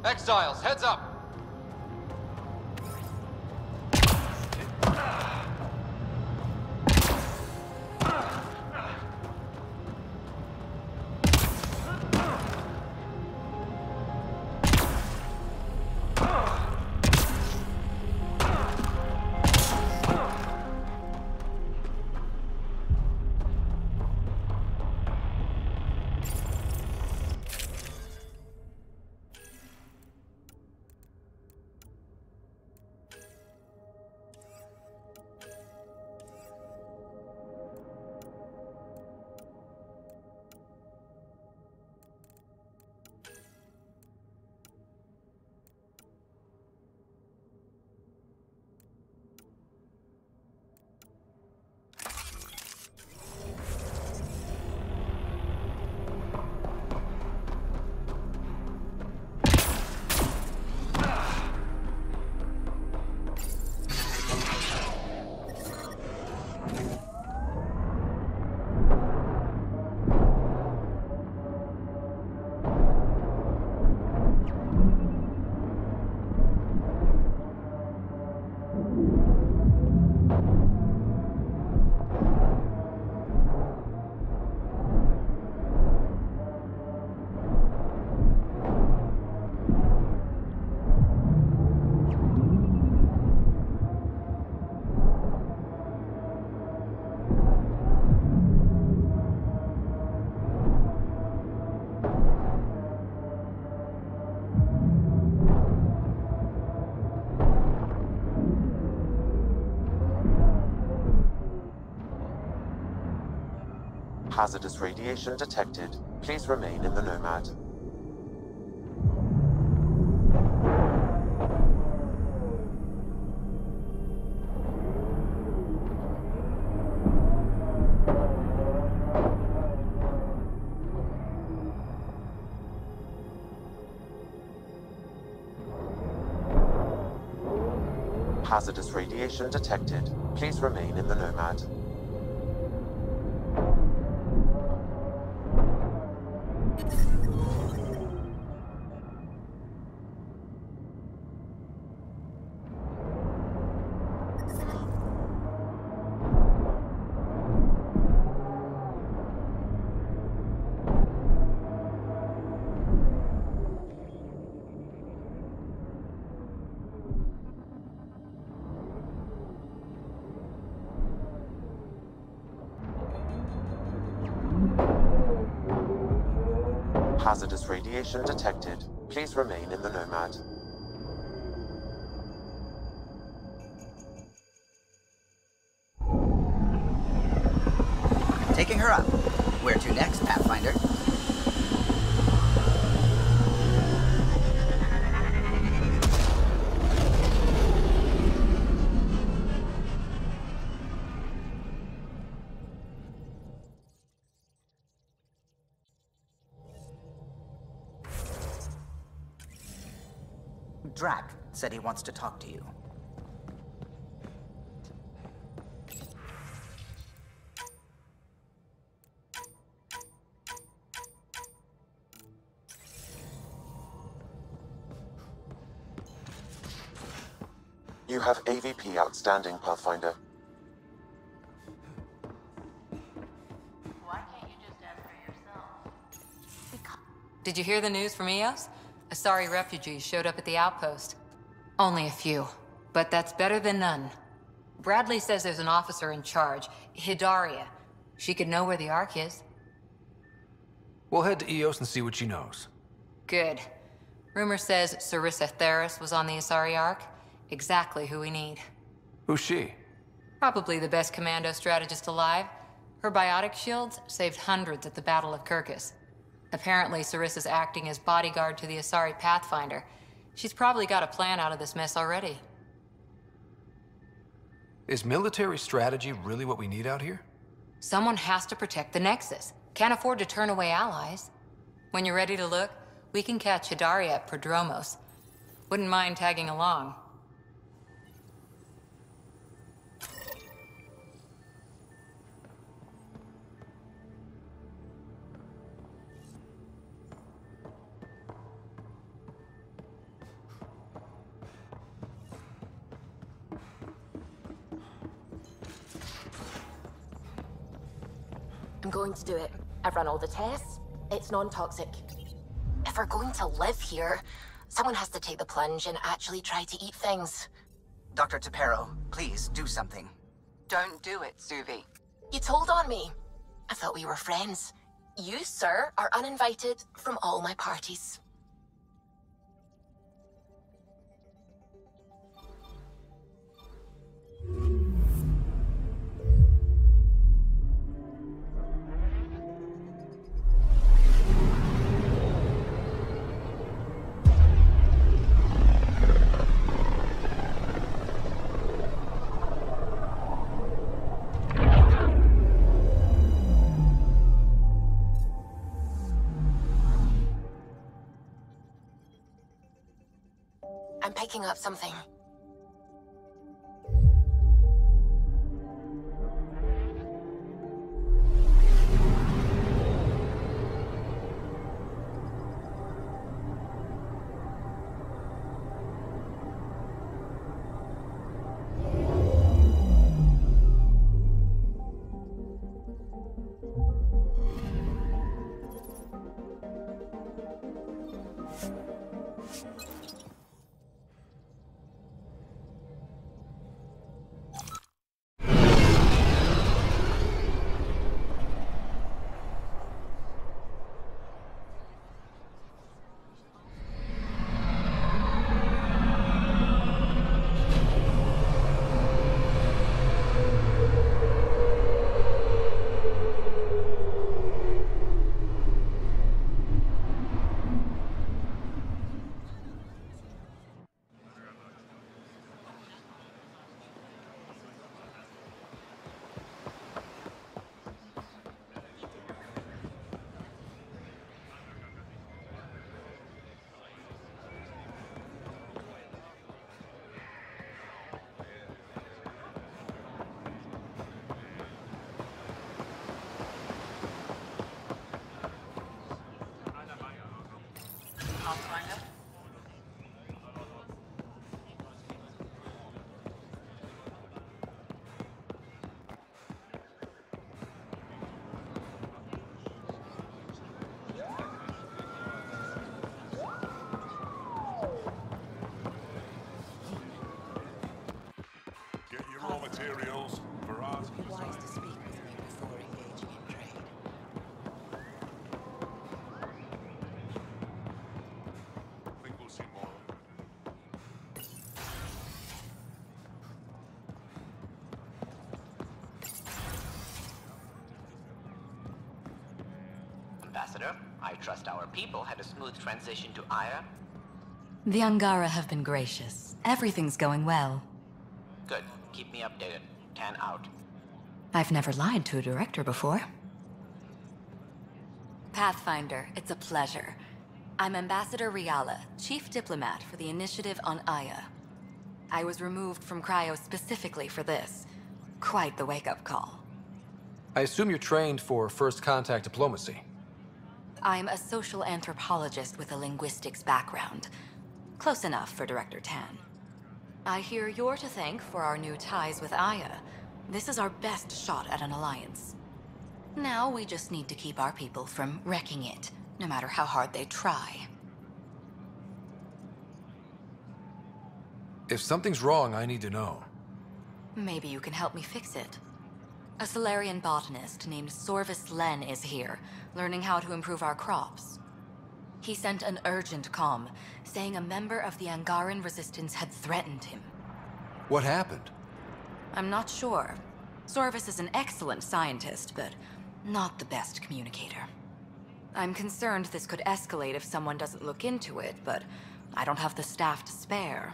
Exiles, heads up! Hazardous radiation detected. Please remain in the Nomad. Hazardous radiation detected. Please remain in the Nomad. Hazardous radiation detected. Please remain in the Nomad. Taking her up. Where to next, Pathfinder? Drac said he wants to talk to you. You have AVP outstanding, Pathfinder. Why can't you just ask her yourself? Did you hear the news from Eos? Asari refugees showed up at the outpost. Only a few, But that's better than none. Bradley says there's an officer in charge, Hidaria. She could know where the Ark is. We'll head to Eos and see what she knows. Good. Rumor says Sarissa Theris was on the Asari Ark. Exactly who we need. Who's she? Probably the best commando strategist alive. Her biotic shields saved hundreds at the Battle of Kirkus. Apparently, Sarissa's acting as bodyguard to the Asari Pathfinder. She's probably got a plan out of this mess already. Is military strategy really what we need out here? Someone has to protect the Nexus. Can't afford to turn away allies. When you're ready to look, we can catch Hidaria at Prodromos. Wouldn't mind tagging along. I'm going to do it. I've run all the tests. It's non-toxic. If we're going to live here, someone has to take the plunge and actually try to eat things. Dr. Tapero, please do something. Don't do it, Suvi. You told on me. I thought we were friends. You, sir, are uninvited from all my parties. I'm picking up something. Pathfinder? Get your raw materials. Varieties. Be wise to speak with me before engaging in trade. I think we'll see more. Ambassador, I trust our people had a smooth transition to Aya. The Angara have been gracious. Everything's going well. Good. Keep me updated. 10 out. I've never lied to a director before. Pathfinder, it's a pleasure. I'm Ambassador Riallla, Chief Diplomat for the Initiative on Aya. I was removed from Cryo specifically for this. Quite the wake-up call. I assume you're trained for first contact diplomacy. I'm a social anthropologist with a linguistics background. Close enough for Director Tan. I hear you're to thank for our new ties with Aya. This is our best shot at an alliance. Now we just need to keep our people from wrecking it, no matter how hard they try. If something's wrong, I need to know. Maybe you can help me fix it. A Solarian botanist named Sorvis Len is here, learning how to improve our crops. He sent an urgent comm, saying a member of the Angaran resistance had threatened him. What happened? I'm not sure. Sorvis is an excellent scientist, but not the best communicator. I'm concerned this could escalate if someone doesn't look into it, but I don't have the staff to spare.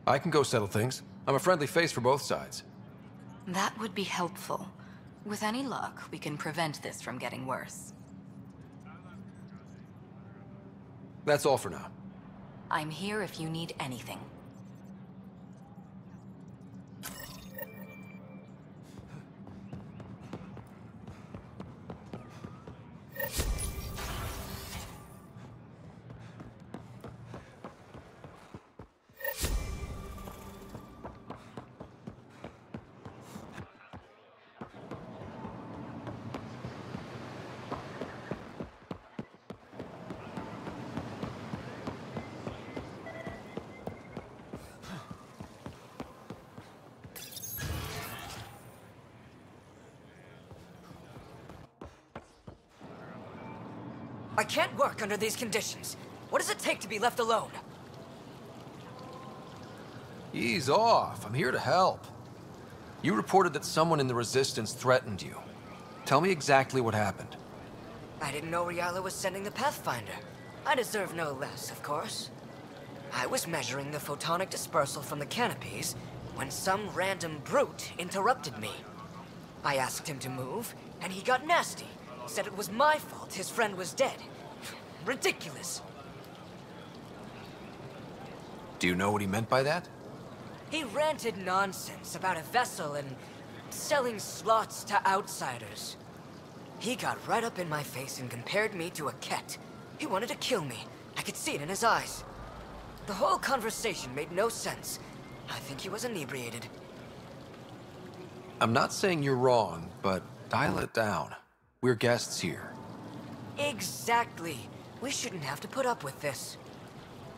I can go settle things. I'm a friendly face for both sides. That would be helpful. With any luck, we can prevent this from getting worse. That's all for now. I'm here if you need anything. I can't work under these conditions. What does it take to be left alone? Ease off. I'm here to help. You reported that someone in the Resistance threatened you. Tell me exactly what happened. I didn't know Rialla was sending the Pathfinder. I deserve no less, of course. I was measuring the photonic dispersal from the canopies when some random brute interrupted me. I asked him to move, and he got nasty. Said it was my fault his friend was dead. Ridiculous. Do you know what he meant by that? He ranted nonsense about a vessel and selling slots to outsiders. He got right up in my face and compared me to a cat. He wanted to kill me. I could see it in his eyes. The whole conversation made no sense. I think he was inebriated. I'm not saying you're wrong, but dial it down. We're guests here. Exactly. We shouldn't have to put up with this.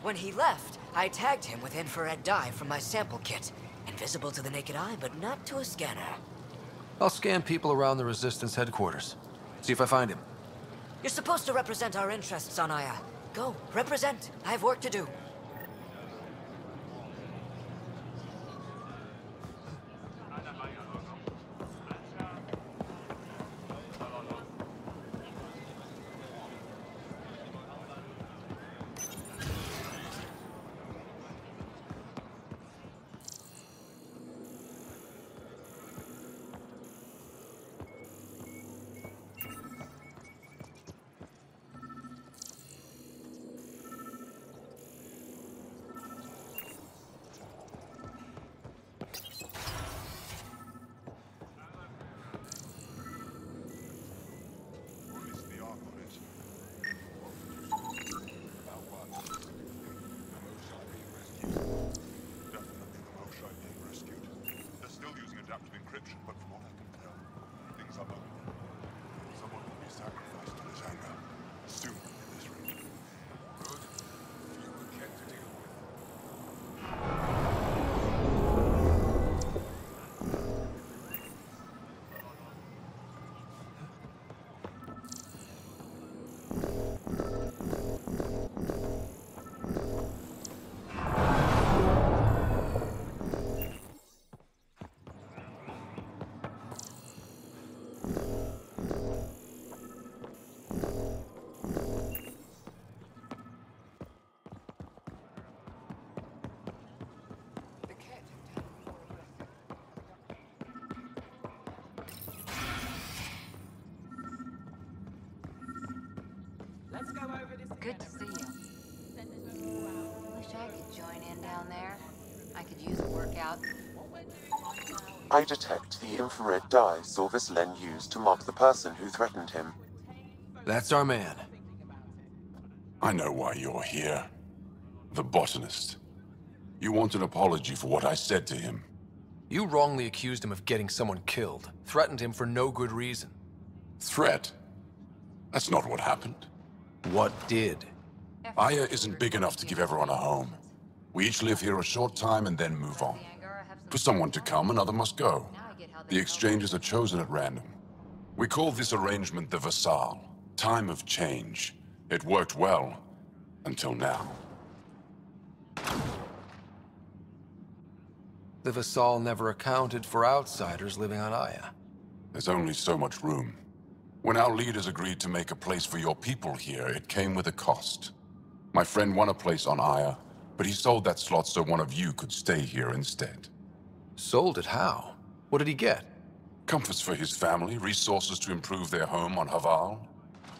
When he left, I tagged him with infrared dye from my sample kit. Invisible to the naked eye, but not to a scanner. I'll scan people around the Resistance headquarters. See if I find him. You're supposed to represent our interests on Aya. Go, represent. I have work to do. Good to see you. Wish I could join in down there. I could use a workout. I detect the infrared dye Sorvis Len used to mark the person who threatened him. That's our man. I know why you're here. The botanist. You want an apology for what I said to him. You wrongly accused him of getting someone killed. Threatened him for no good reason. Threat? That's not what happened. What did? Aya isn't big enough to give everyone a home. We each live here a short time and then move on. For someone to come, another must go. The exchanges are chosen at random. We call this arrangement the Vassal, time of change. It worked well, until now. The Vassal never accounted for outsiders living on Aya. There's only so much room. When our leaders agreed to make a place for your people here, it came with a cost. My friend won a place on Aya, but he sold that slot so one of you could stay here instead. Sold it how? What did he get? Comforts for his family, resources to improve their home on Haval.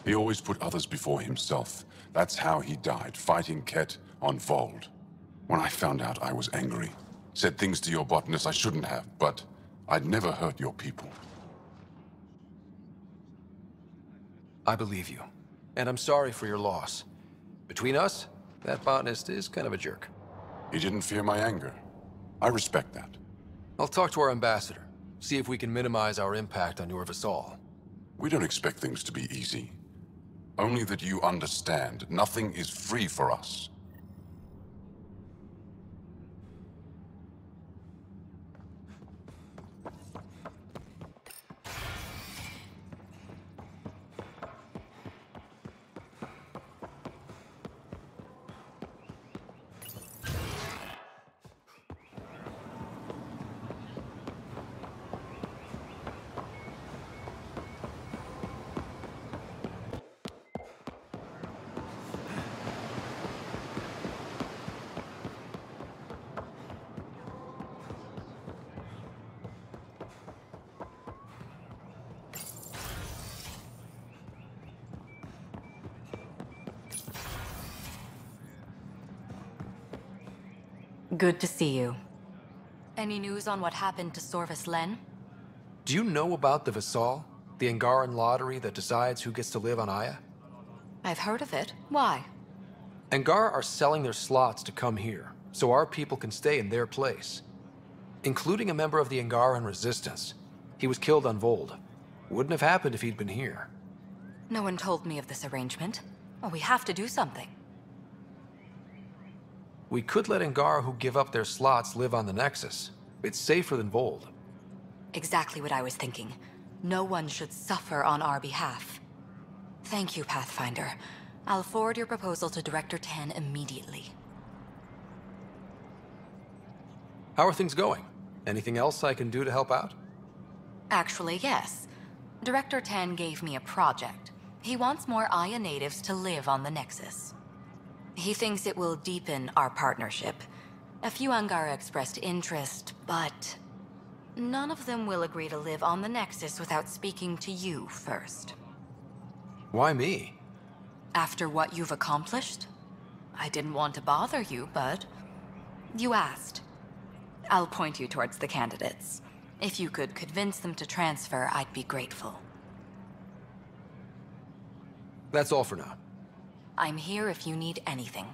He always put others before himself. That's how he died, fighting Ket on Vold. When I found out, I was angry. Said things to your botanist I shouldn't have, but I'd never hurt your people. I believe you. And I'm sorry for your loss. Between us, that botanist is kind of a jerk. He didn't fear my anger. I respect that. I'll talk to our ambassador. See if we can minimize our impact on your Vassal. We don't expect things to be easy. Only that you understand, nothing is free for us. Good to see you. Any news on what happened to Sorvis Len? Do you know about the Vassal? The Angaran lottery that decides who gets to live on Aya? I've heard of it. Why? Angara are selling their slots to come here, so our people can stay in their place. Including a member of the Angaran resistance. He was killed on Vold. Wouldn't have happened if he'd been here. No one told me of this arrangement. Well, we have to do something. We could let Angara who give up their slots live on the Nexus. It's safer than Vold. Exactly what I was thinking. No one should suffer on our behalf. Thank you, Pathfinder. I'll forward your proposal to Director Tan immediately. How are things going? Anything else I can do to help out? Actually, yes. Director Tan gave me a project. He wants more Aya natives to live on the Nexus. He thinks it will deepen our partnership. A few Angara expressed interest, but none of them will agree to live on the Nexus without speaking to you first. Why me? After what you've accomplished? I didn't want to bother you, but you asked. I'll point you towards the candidates. If you could convince them to transfer, I'd be grateful. That's all for now. I'm here if you need anything.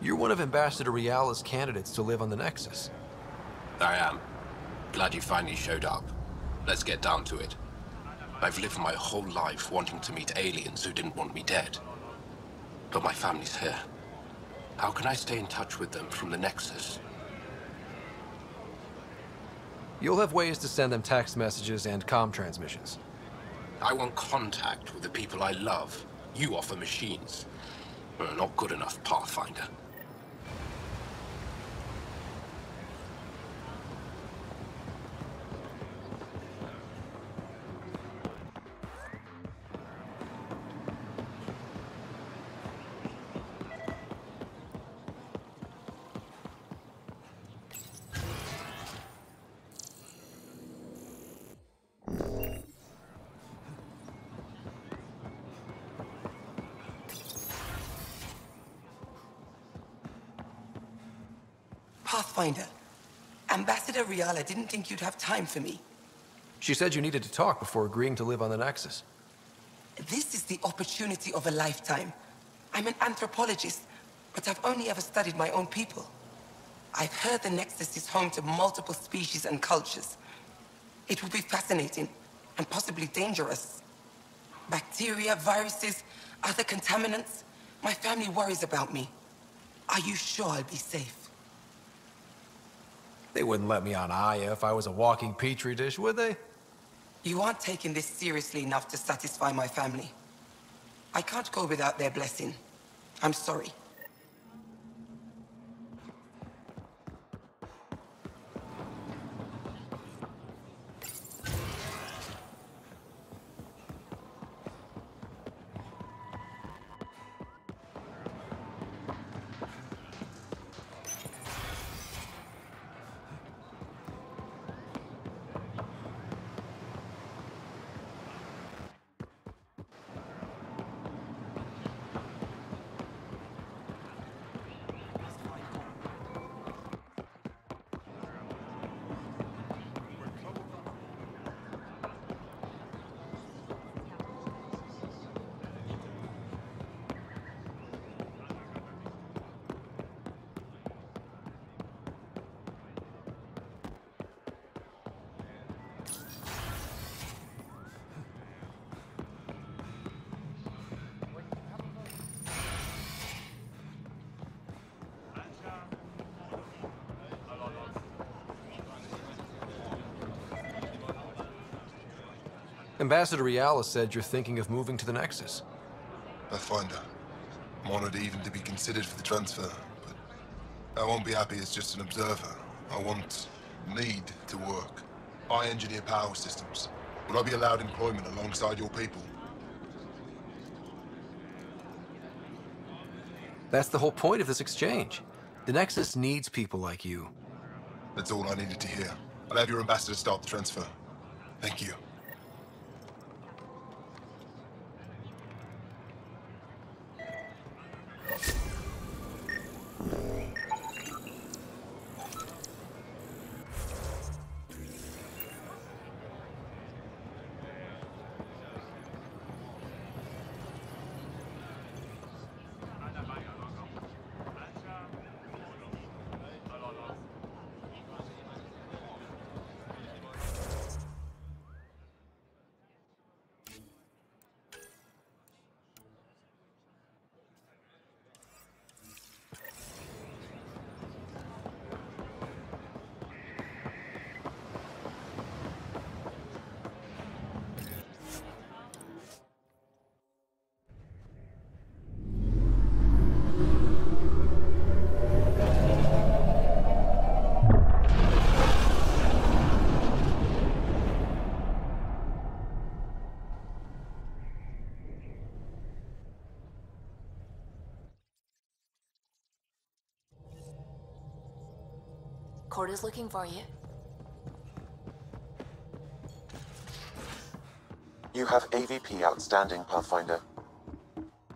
You're one of Ambassador Rialla's candidates to live on the Nexus. I am. Glad you finally showed up. Let's get down to it. I've lived my whole life wanting to meet aliens who didn't want me dead. But my family's here. How can I stay in touch with them from the Nexus? You'll have ways to send them text messages and comm transmissions. I want contact with the people I love. You offer machines. Not good enough, Pathfinder. Pathfinder. Ambassador Rialla didn't think you'd have time for me. She said you needed to talk before agreeing to live on the Nexus. This is the opportunity of a lifetime. I'm an anthropologist, but I've only ever studied my own people. I've heard the Nexus is home to multiple species and cultures. It will be fascinating, and possibly dangerous. Bacteria, viruses, other contaminants. My family worries about me. Are you sure I'll be safe? They wouldn't let me on Aya if I was a walking petri dish, would they? You aren't taking this seriously enough to satisfy my family. I can't go without their blessing. I'm sorry. Ambassador Rialla said you're thinking of moving to the Nexus. Pathfinder. I'm honored even to be considered for the transfer, but I won't be happy as just an observer. I need to work. I engineer power systems. Will I be allowed employment alongside your people? That's the whole point of this exchange. The Nexus needs people like you. That's all I needed to hear. I'll have your ambassador start the transfer. Thank you. Corda's looking for you. You have AVP outstanding, Pathfinder.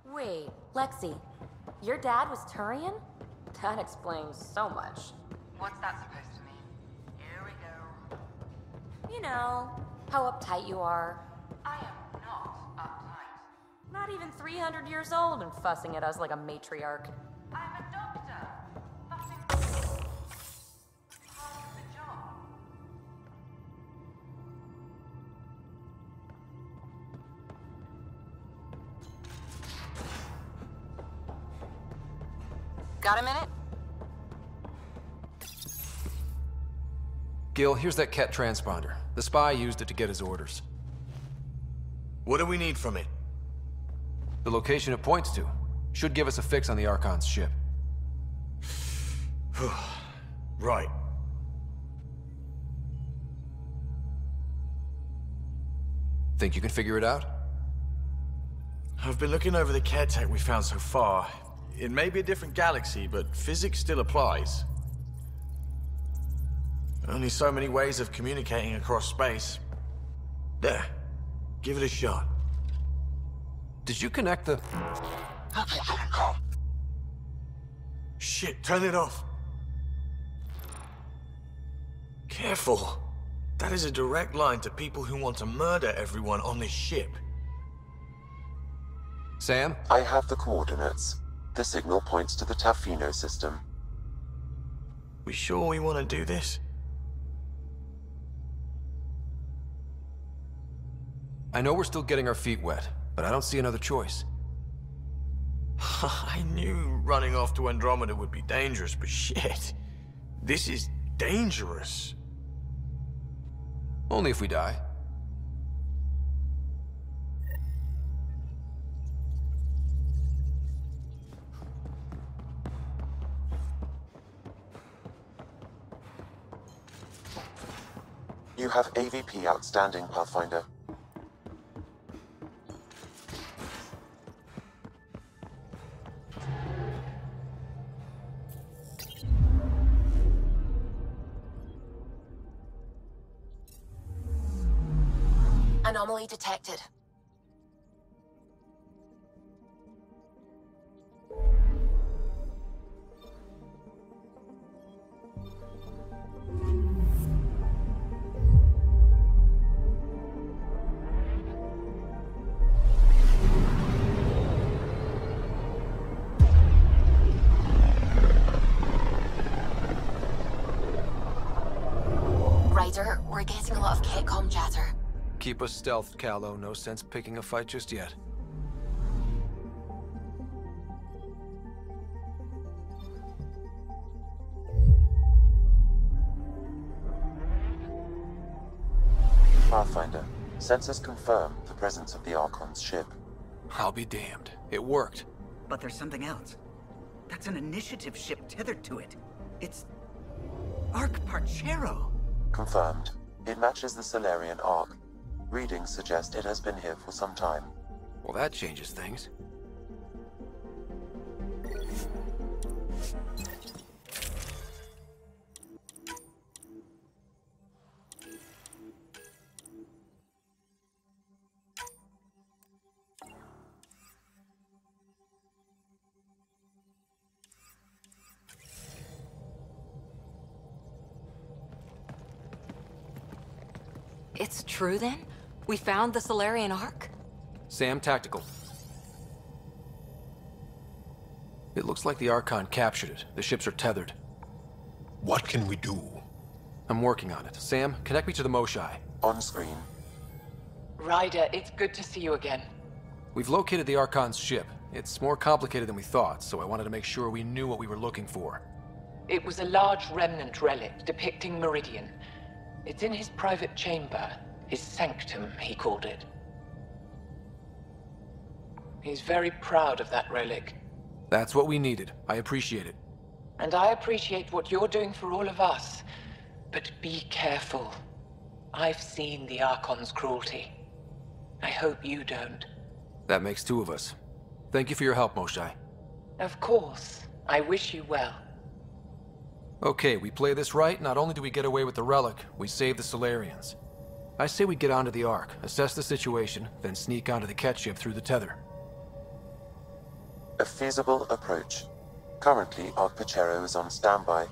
Wait, Lexi, your dad was Turian? That explains so much. What's that supposed to mean? Here we go. You know, how uptight you are. I am not uptight. Not even 300 years old and fussing at us like a matriarch. I'm a doctor. Fussing part of the job. Got a minute? Gil, here's that Ket transponder. The spy used it to get his orders. What do we need from it? The location it points to. Should give us a fix on the Archon's ship. Right. Think you can figure it out? I've been looking over the care tech we found so far. It may be a different galaxy, but physics still applies. Only so many ways of communicating across space. There. Give it a shot. Did you connect the... Shit, turn it off. Careful. That is a direct line to people who want to murder everyone on this ship. Sam? I have the coordinates. The signal points to the Tafino system. We sure we want to do this? I know we're still getting our feet wet, but I don't see another choice. I knew running off to Andromeda would be dangerous, but shit. This is dangerous. Only if we die. You have AVP outstanding, Pathfinder. Anomaly detected. Ryder, we're getting a lot of Ketcom chatter. Keep us stealthed, Callow. No sense picking a fight just yet. Pathfinder, sensors confirm the presence of the Archon's ship. I'll be damned. It worked. But there's something else. That's an initiative ship tethered to it. It's... Arc Parchero. Confirmed. It matches the Solarian Arc. Readings suggest it has been here for some time. Well, that changes things. It's true then? We found the Solarian Ark? Sam, tactical. It looks like the Archon captured it. The ships are tethered. What can we do? I'm working on it. Sam, connect me to the Moshai. On screen. Ryder, it's good to see you again. We've located the Archon's ship. It's more complicated than we thought, so I wanted to make sure we knew what we were looking for. It was a large remnant relic depicting Meridian. It's in his private chamber. His sanctum, he called it. He's very proud of that relic. That's what we needed. I appreciate it. And I appreciate what you're doing for all of us. But be careful. I've seen the Archon's cruelty. I hope you don't. That makes two of us. Thank you for your help, Moshai. Of course. I wish you well. Okay, we play this right. Not only do we get away with the relic, we save the Solarians. I say we get onto the Ark, assess the situation, then sneak onto the Ket ship through the tether. A feasible approach. Currently, Arc Parchero is on standby.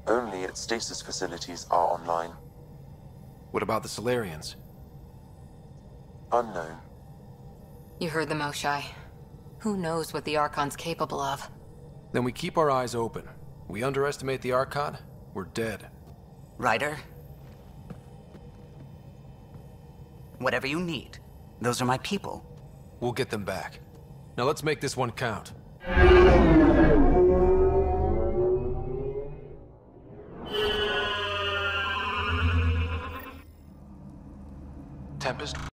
Only its stasis facilities are online. What about the Solarians? Unknown. You heard the Moshai. Who knows what the Archon's capable of? Then we keep our eyes open. We underestimate the Archon, we're dead. Ryder? Whatever you need. Those are my people. We'll get them back. Now let's make this one count. Tempest?